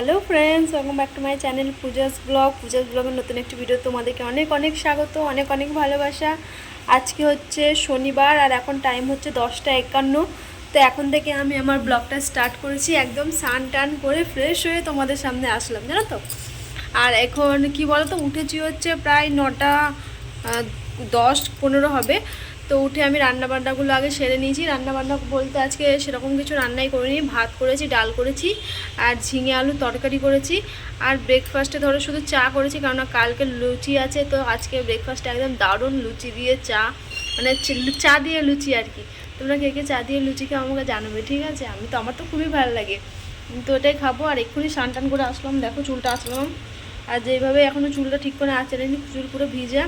Hello friends, welcome back to my channel Puja's ব্লগের নতুন একটি ভিডিও তোমাদেরকে অনেক অনেক স্বাগত, অনেক অনেক ভালোবাসা। আজকে হচ্ছে শনিবার আর এখন টাইম হচ্ছে 10টা 51। তো এখন থেকে আমি আমার ব্লগটা স্টার্ট করেছি, একদম স্নান টান করে ফ্রেশ হয়ে তোমাদের সামনে আসলাম, জানো তো। আর এখন কি বলো তো, উঠেছি হচ্ছে প্রায় 9টা 10-15 হবে। তো উঠে আমি রান্নাবান্নাগুলো আগে সেরে নিয়েছি। রান্নাবান্না বলতে আজকে সেরকম কিছু রান্নাই করিনি, ভাত করেছি, ডাল করেছি আর ঝিঙে আলু তরকারি করেছি। আর ব্রেকফাস্টে ধরো শুধু চা করেছি, কারণ কালকে লুচি আছে। তো আজকে ব্রেকফাস্টে একদম দারুণ লুচি দিয়ে চা, মানে চা দিয়ে লুচি আর কি। তোমরা কে কে চা দিয়ে লুচি খাও আমাকে জানাবে, ঠিক আছে? আমার তো খুবই ভালো লাগে, তো ওটাই খাবো। আর এক্ষুনি স্নান টান করে আসলাম, দেখো চুলটা আসলাম। আর যেভাবে এখনও চুলটা ঠিক করে আঁচড়েনি, চুল পুরো ভিজা।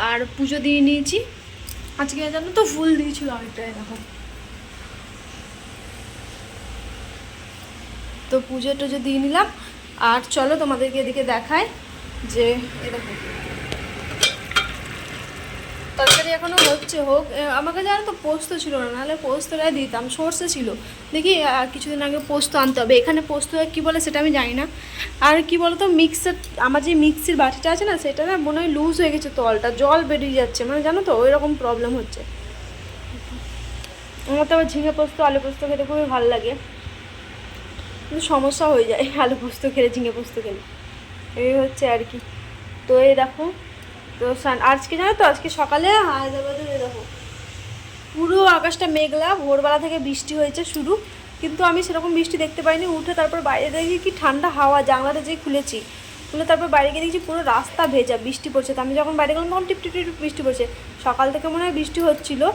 আর পুজো দিয়ে নিয়েছি আজকে, জানো তো ফুল দিয়েছিল অনেকটাই, দেখো। তো পুজো টুজো দিয়ে নিলাম। আর চলো তোমাদেরকে এদিকে দেখায় যে এরকম তরকারি এখনও হচ্ছে, হোক। আমার কাছে জানো তো পোস্ত ছিল না, নাহলে পোস্তটাই দিতাম, সর্ষে ছিল। দেখি কিছুদিন আগে পোস্ত আনতে হবে। এখানে পোস্ত কী বলে সেটা আমি জানি না। আর কি বলো তো, মিক্সার, আমার যে মিক্সির বাটিটা আছে না, সেটা না মনে হয় লুজ হয়ে গেছে, তলটা জল বেরিয়ে যাচ্ছে, মানে জানো তো ওই রকম প্রবলেম হচ্ছে। আমার তো আবার ঝিঙে পোস্ত আলু পোস্ত খেতে খুবই ভালো লাগে, কিন্তু সমস্যা হয়ে যায় আলু পোস্ত খেলে, ঝিঙে পোস্ত খেলে। এই হচ্ছে আর কি। তো এই দেখো, তো আজকে জানো তো, আজকে সকালে হায়দ্রাবাদে দেখো পুরো আকাশটা মেঘলা, ভোরবেলা থেকে বৃষ্টি হয়েছে শুরু, কিন্তু আমি সেরকম বৃষ্টি দেখতে পাইনি। উঠে তারপর বাইরে দেখি কি ঠান্ডা হাওয়া, জানলাটা যেই খুলেছি, খুলে তারপর বাইরে গিয়ে দেখছি পুরো রাস্তা ভেজা, বৃষ্টি পড়ছে। তো আমি যখন বাইরে গেলাম তখন টিপ টিপ টিপ বৃষ্টি পড়ছে। সকাল থেকে মনে হয় বৃষ্টি হচ্ছিলো।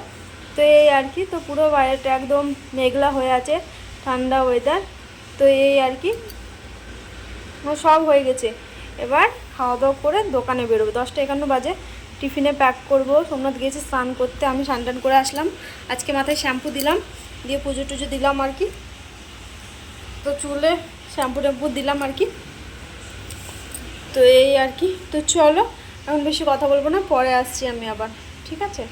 তো এই আর কি, তো পুরো বাইরেটা একদম মেঘলা হয়ে আছে, ঠান্ডা ওয়েদার। তো এই আর কি, সব হয়ে গেছে। এবার খাওয়া দাওয়া করে দোকানে বেরোবো, 10টা 51 বাজে। টিফিনে প্যাক করব। সোমনাথ গিয়েছে স্নান করতে, আমি স্নান টান করে আসলাম। আজকে মাথায় শ্যাম্পু দিলাম, দিয়ে পুজো টুজো দিলাম আর কি। তো চুলে শ্যাম্পু ট্যাম্পু দিলাম আর কি। তো এই আর কি, তো চলো এখন বেশি কথা বলবো না, পরে আসছি আমি আবার, ঠিক আছে?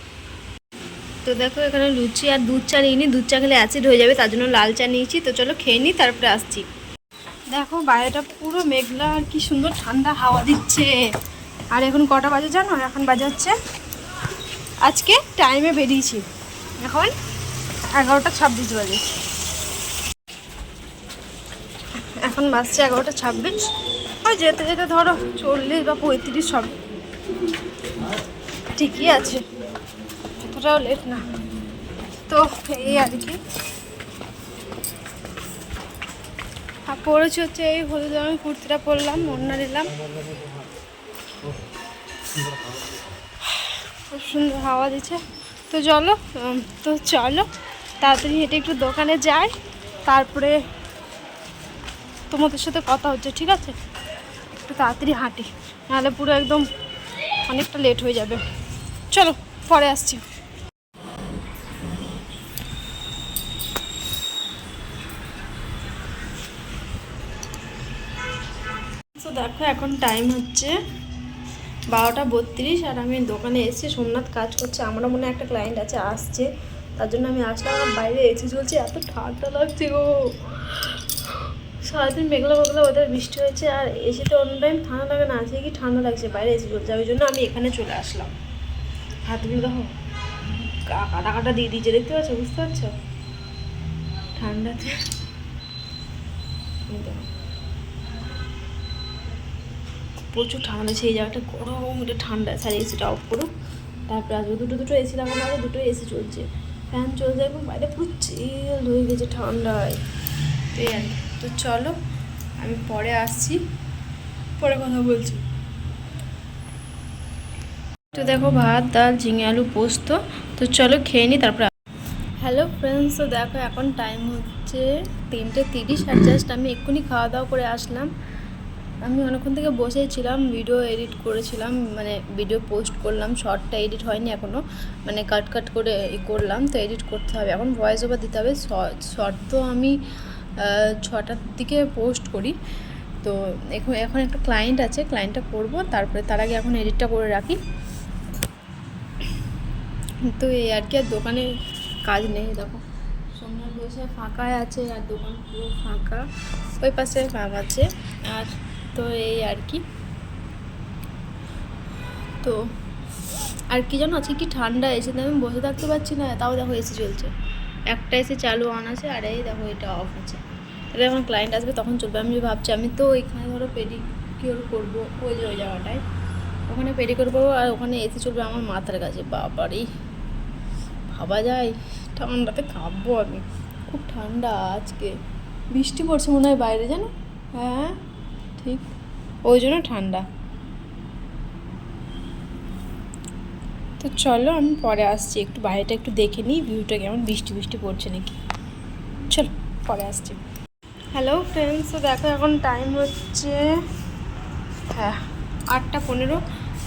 তো দেখো এখানে লুচি আর দুধ চা নিইনি, দুধ চা খেলে অ্যাসিড হয়ে যাবে, তার জন্য লাল চা নিয়েছি। তো চলো খেয়ে নিই, তারপরে আসছি। দেখো বাইরেটা পুরো মেঘলা, আর কি সুন্দর ঠান্ডা হাওয়া দিচ্ছে। আর এখন কটা বাজে জানো? এখন বাজে হচ্ছে, আজকে টাইমে বেরিয়েছি, এখন 11টা 26 বাজে। এখন বাজছে 11টা 26। ওই যেতে যেতে ধরো 40 বা 35 সব ঠিকই আছে, এতটাও লেট না। তো এই আর কি। আর পরেছি হচ্ছে এই হলুদ রঙের কুর্তিটা পরলাম, ওড়না দিলাম, খুব সুন্দর হাওয়া দিচ্ছে। তো চলো তাড়াতাড়ি হেঁটে একটু দোকানে যাই, তারপরে তোমাদের সাথে কথা হচ্ছে, ঠিক আছে? একটু তাড়াতাড়ি হাঁটি, নাহলে পুরো একদম অনেকটা লেট হয়ে যাবে। চলো পরে আসছি। তো দেখো এখন টাইম হচ্ছে 12টা 32, আর আমি দোকানে এসে সোমনাথ কাজ করছে, আমারও মনে হয় একটা ক্লায়েন্ট আছে, আসছে, তার জন্য আমি আসলাম। আর বাইরে এসে চলছে, এত ঠান্ডা লাগছে গো। সারাদিন মেঘলা মেঘলা ওদের বৃষ্টি হয়েছে, আর এসিতে অন্য টাইম ঠান্ডা লাগে না, আছে কি ঠান্ডা লাগছে, বাইরে এসে চলছে, ওই জন্য আমি এখানে চলে আসলাম। হাতগুলো দেখো কাটা কাটা দিয়ে দিয়েছে, দেখতে পাচ্ছ, বুঝতে পারছো ঠান্ডাতে। প্রচুর ঠান্ডা, সেই জায়গাটা গরম, এটা ঠান্ডা। স্যার এসিটা অফ করুক, তারপরে আসবে। দুটো এসি লাগানো আছে, দুটো এসি চলছে, ফ্যান চলছে, এবং বাইরে পুরো চিল হয়ে গেছে ঠান্ডায়। এই আর কি। তো চলো আমি পরে আসছি, পরে কথা বলছি। তো দেখো ভাত ডাল ঝিঙে আলু পোস্ত, তো চলো খেয়ে নিই, তারপরে। হ্যালো ফ্রেন্ডস, তো দেখো এখন টাইম হচ্ছে 3টে 30, আর জাস্ট আমি এক্ষুনি খাওয়া দাওয়া করে আসলাম। আমি অনেকক্ষণ থেকে বসেছিলাম, ভিডিও এডিট করেছিলাম, মানে ভিডিও পোস্ট করলাম, শর্টটা এডিট হয়নি এখনও, মানে কাট করে করলাম, তো এডিট করতে হবে এখন, ভয়েস ওভার দিতে হবে। শর্ট তো আমি 6টার দিকে পোস্ট করি। তো এখন একটা ক্লায়েন্ট আছে, ক্লায়েন্টটা করবো, তারপরে তার আগে এখন এডিটটা করে রাখি। তো এই আর কি, আর দোকানে কাজ নেই, দেখো সোমনাথ বসে ফাঁকায় আছে, আর দোকান পুরো ফাঁকা। ওই পাশে ম্যাম আছে। আর তো এই আর কি, তো আর কি জানো আজকে কি ঠান্ডা এসে আমি বসে থাকতে পারছি না, তাও দেখো এসি চলছে, একটা এসি চালু অন আছে, আর এই দেখো এটা অফ আছে। তাহলে যখন ক্লায়েন্ট আসবে তখন চলবে। আমি ভাবছি আমি তো এখানে ধরো পেডিকিওর করবো, ওই যে ওই জায়গাটায় ওখানে পেডিকিওর করবো, আর ওখানে এসি চলবে আমার মাথার কাছে। বাবারে ভাবা যায়, ঠান্ডাতে কাঁপবো আমি। খুব ঠান্ডা আজকে, বৃষ্টি পড়ছে মনে হয় বাইরে, জানো? হ্যাঁ ঠিক, ওই জন্য ঠান্ডা। তো চলো আমি পরে আসছি, একটু বাইরেটা একটু দেখে নিই ভিউটা কেমন, বৃষ্টি বৃষ্টি পড়ছে নাকি। চলো পরে আসছি। হ্যালো ফ্রেন্ডস, তো দেখো এখন টাইম হচ্ছে 8টা 15,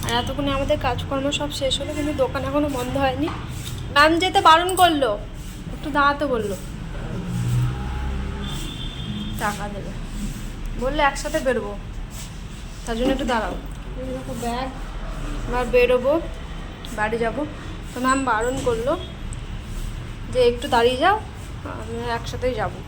আর এতক্ষণে আমাদের কাজকর্ম সব শেষ হলো, কিন্তু দোকান এখনও বন্ধ হয়নি। ম্যাম যেতে বারণ করলো, একটু দাঁড়াতে বললো, টাকা দেবে বললে একসাথে বেরোবো, তার জন্য একটু দাঁড়াও। দেখো ব্যাগ, এবার বেরোবো, বাড়ি যাবো। তো ম্যাম বারণ করলো যে একটু দাঁড়িয়ে যাও, আমি একসাথেই যাবো।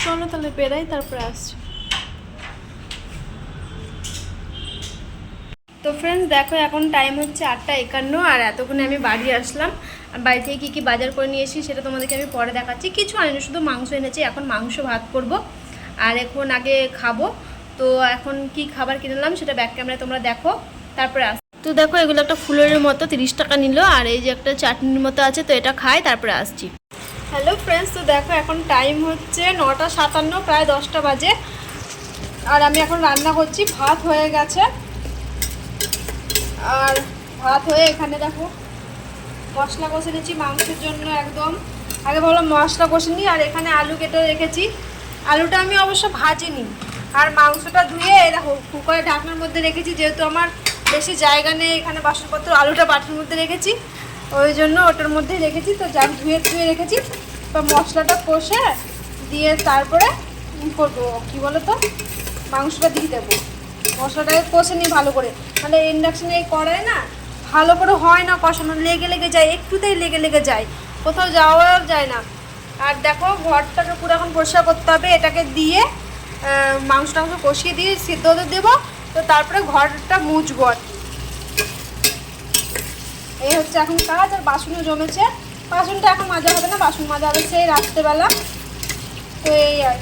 চলো তাহলে বেরাই, তারপরে আসছি। তো ফ্রেন্ডস দেখো এখন টাইম হচ্ছে 8টা 51, আর এতক্ষণে আমি বাড়ি আসলাম। আর বাড়ি থেকে কী কী বাজার করে নিয়ে এসেছি সেটা তোমাদেরকে আমি পরে দেখাচ্ছি। কিছু আনিনি, শুধু মাংস এনেছি। এখন মাংস ভাত করব, আর এখন আগে খাবো। তো এখন কি খাবার কিনলাম সেটা ব্যাক ক্যামেরায় তোমরা দেখো, তারপরে আস। তো দেখো এগুলো একটা ফুলের মতো 30 টাকা নিল, আর এই যে একটা চাটনির মতো আছে, তো এটা খাই তারপরে আসছি। হ্যালো ফ্রেন্ডস, তো দেখো এখন টাইম হচ্ছে 9টা 57, প্রায় 10টা বাজে। আর আমি এখন রান্না করছি, ভাত হয়ে গেছে। আর ভাত হয়ে এখানে দেখো মশলা কষে নিচ্ছি মাংসের জন্য একদম। আগে ভাবলাম মশলা কষে নিই, আর এখানে আলু কেটে রেখেছি। আলুটা আমি অবশ্য ভাজিনি, আর মাংসটা ধুয়ে দেখো কুকারে ঢাকনার মধ্যে রেখেছি, যেহেতু আমার বেশি জায়গা নেই এখানে বাসনপত্র। আলুটা বাটির মধ্যে রেখেছি, ওই জন্য ওটার মধ্যেই রেখেছি। তো যা ধুয়ে রেখেছি, তো মশলাটা কষে দিয়ে তারপরে করবো কী বলো তো, মাংসটা দিয়ে দেবো। মশলাটাকে কষে নিই ভালো করে, তাহলে ইন্ডাকশানে এই কড়াই না ভালো করে হয় না কষানো, লেগে যায়, একটুতেই লেগে যায়, কোথাও যাওয়াও যায় না। আর দেখো ঘরটাকে পুরো এখন পরিষ্কার করতে হবে, এটাকে দিয়ে মাংসটা কষিয়ে দিয়ে সিদ্ধ হতে দেবো। তো তারপরে ঘরটা মুছবো আর কি। এই হচ্ছে এখন কাজ। আর বাসনও জমেছে, বাসনটা এখন মাজা হবে না, বাসন মাজা হবে সেই রাত্রেবেলা। তো এই আর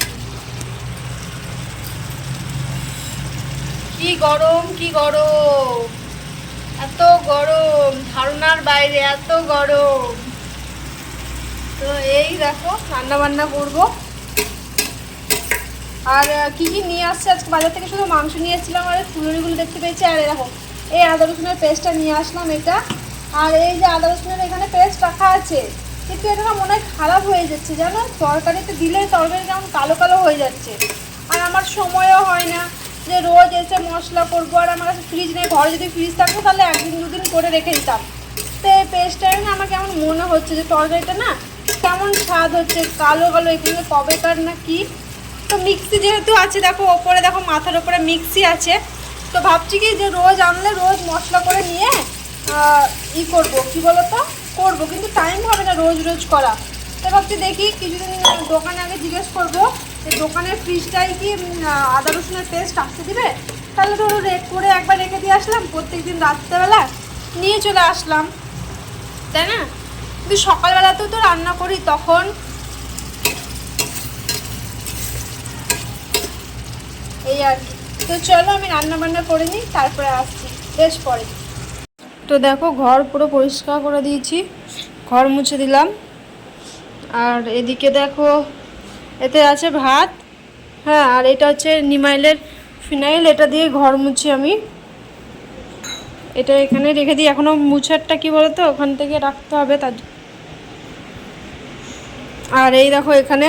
কি গরম, কি গরম, এত গরম, ধারণার বাইরে এত গরম। তো এই দেখো রান্না বান্না করবো। আর কি কি নিয়ে আসছে আজকে বাজার থেকে, শুধু মাংস নিয়ে এসেছিলাম, আর ফুলুরিগুলো দেখতে পেয়েছি। আর দেখো এই আদা রসুনের পেস্টটা নিয়ে আসলাম, এটা। আর এই যে আদা রসুনের এখানে পেস্ট রাখা আছে, কিন্তু এটা না মনে হয় খারাপ হয়ে যাচ্ছে, জানো? তরকারিতে দিলে তরকারি কেমন কালো কালো হয়ে যাচ্ছে। আর আমার সময়ও হয় না যে রোজ এসে মশলা করবো, আর আমার কাছে ফ্রিজ নেই। ঘরে যদি ফ্রিজ থাকতো তাহলে 1-2 দিন করে রেখে দিতাম। তো এই পেস্টটা না আমার কেমন মনে হচ্ছে যে তরকারিটা না কেমন স্বাদ হচ্ছে, কালো কালো, এখানে কবেকার না কি। তো মিক্সি যেহেতু আছে, দেখো ওপরে দেখো মাথার ওপরে মিক্সি আছে। তো ভাবছি কি যে রোজ আনলে রোজ মশলা করে নিয়ে করবো, কি বলো তো, করবো, কিন্তু টাইম হবে না রোজ রোজ করা। তো ভাবছি দেখি কিছুদিন দোকানে আগে জিজ্ঞেস করবো যে দোকানের ফ্রিজটাই কি আদা রসুনের পেস্ট আসতে দিবে। তাহলে ধরো করে একবার রেখে দিয়ে আসলাম, প্রত্যেকদিন রাত্রেবেলা নিয়ে চলে আসলাম, তাই না? কিন্তু সকালবেলাতেও তো রান্না করি তখন। এই আর কি। তো চলো আমি রান্না বান্না করে নিই, তারপরে আসছি বেশ পরে। তো দেখো ঘর পুরো পরিষ্কার করে দিয়েছি, ঘর মুছে দিলাম। আর এদিকে দেখো এতে আছে ভাত, হ্যাঁ, আর এটা হচ্ছে নিমাইলের ফিনাইল, এটা দিয়ে ঘর মুছি আমি। এটা এখানে রেখে দিই, এখনও মুছারটা কি বলতো ওখান থেকে রাখতে হবে তার। আর এই দেখো এখানে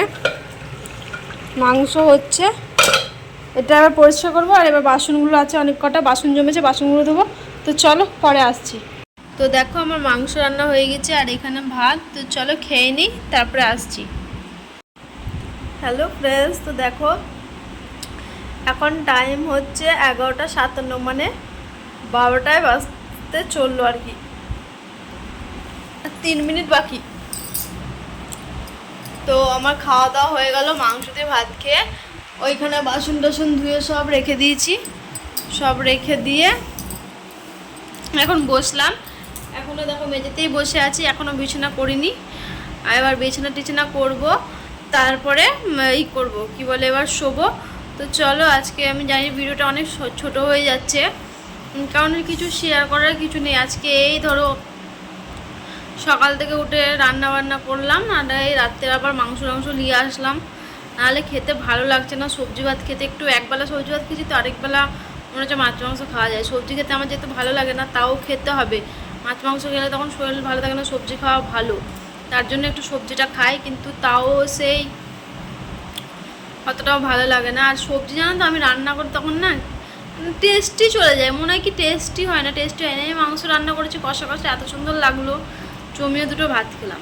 মাংস হচ্ছে, এটা আবার পরিষ্কার করবো। আর এবার বাসনগুলো আছে, অনেক কটা বাসন জমেছে, বাসনগুলো ধোবো। তো চলো পরে আসছি। তো দেখো আমার মাংস রান্না হয়ে গেছে, আর এখানে ভাত। তো চলো খেয়ে নিই, তারপরে আসছি। হ্যালো ফ্রেন্ডস, তো দেখো এখন টাইম হচ্ছে 11:57, মানে 12টায় বাজতে চললো আর কি, 3 মিনিট বাকি। তো আমার খাওয়া দাওয়া হয়ে গেল, মাংস দিয়ে ভাত খেয়ে ওইখানে বাসন টাসন ধুয়ে সব রেখে দিয়েছি। সব রেখে দিয়ে এখন বসলাম। এখনও দেখো মেঝেতেই বসে আছি, এখনও বিছানা করিনি। আর এবার বিছানা টিছানা করবো, তারপরে করব কি বলে এবার শোবো। তো চলো, আজকে আমি জানি ভিডিওটা অনেক ছোট হয়ে যাচ্ছে, কারণ কিছু শেয়ার করার কিছু নেই। আজকে এই ধরো সকাল থেকে উঠে রান্না বান্না করলাম, আর এই রাত্রে আবার মাংস নিয়ে আসলাম। নাহলে খেতে ভালো লাগছে না সবজি ভাত খেতে। একটু একবেলা সবজি ভাত খেয়েছি, তো আরেকবেলা মনে হচ্ছে মাছ মাংস খাওয়া যায়। সবজি খেতে আমার যেহেতু ভালো লাগে না, তাও খেতে হবে। মাছ মাংস খেলে তখন শরীর ভালো থাকে না, সবজি খাওয়া ভালো, তার জন্য একটু সবজিটা খাই, কিন্তু তাও সেই অতটাও ভালো লাগে না। আর সবজি জানো তো আমি রান্না করি তখন না টেস্টি চলে যায়, মনে হয় কি টেস্টি হয় না, টেস্টি হয় না। এই মাংস রান্না করেছি কষা কষা, এত সুন্দর লাগলো, জমিয়ে দুটো ভাত খেলাম।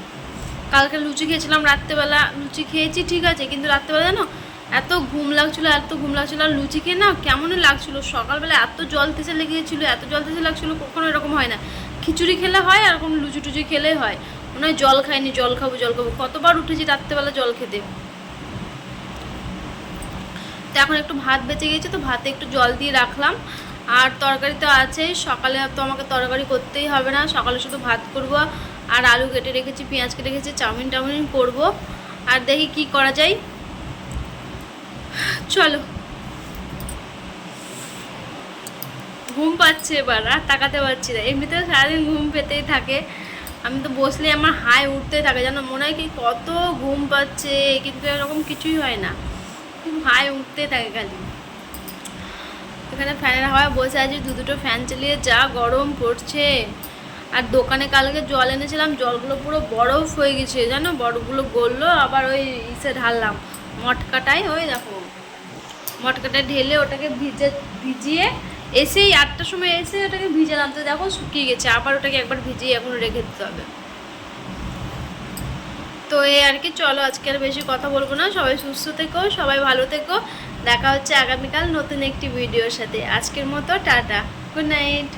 কালকে লুচি খেয়েছিলাম রাত্রেবেলা, লুচি খেয়েছি ঠিক আছে, কিন্তু রাত্রেবেলা জানো এত ঘুম লাগছিলো আর লুচি খেয়ে না কেমনই লাগছিলো। সকালবেলা এত জল তেসে লেগেছিলো, এত জল তেসে লাগছিলো, কখনো এরকম হয় না। খিচুড়ি খেলে হয়, আর এরকম লুচি টুচি খেলেই হয়। মনে হয় জল খাইনি, জল খাবো, কতবার উঠেছি রাত্রেবেলা জল খেতে। তো এখন একটু ভাত বেঁচে গেছে, তো ভাতে একটু জল দিয়ে রাখলাম। আর তরকারি তো আছেই, সকালে তো আমাকে তরকারি করতেই হবে না, সকালে শুধু ভাত করব। আর আলু কেটে রেখেছি, পেঁয়াজ কেটে রেখেছি, চাউমিন টাউমিন করবো। আর দেখি কি করা যায়, চলো। ঘুম পাচ্ছে এবার, আর তাকাতে পারছি না। এমনিতেও সারাদিন ঘুম পেতেই থাকে, আমি তো বসলে আমার হাই উঠতেই থাকে, জানো মনে হয় কি কত ঘুম পাচ্ছে, কিন্তু এরকম কিছুই হয় না, হাই উঠতেই থাকে খালি। এখানে ফ্যানের হাওয়ায় বসে আছি, দুটো ফ্যান চালিয়ে, যা গরম পড়ছে। আর দোকানে কালকে জল এনেছিলাম, জলগুলো পুরো বরফ হয়ে গেছে জানো, বরফগুলো গললো। আবার ওই ইসে ঢাললাম মটকাটায়, ওই দেখো মটকাটায় ঢেলে ওটাকে ভিজিয়ে এসেই 8টার সময় এসে ওটাকে ভিজালাম, তো দেখো শুকিয়ে গেছে। আবার ওটাকে একবার ভিজিয়ে এখন রেখে দিতে হবে। তো এই আর কি, চলো আজকে আর বেশি কথা বলবো না। সবাই সুস্থ থেকো, সবাই ভালো থেকো। দেখা হচ্ছে আগামীকাল নতুন একটি ভিডিওর সাথে। আজকের মতো টাটা, গুড নাইট।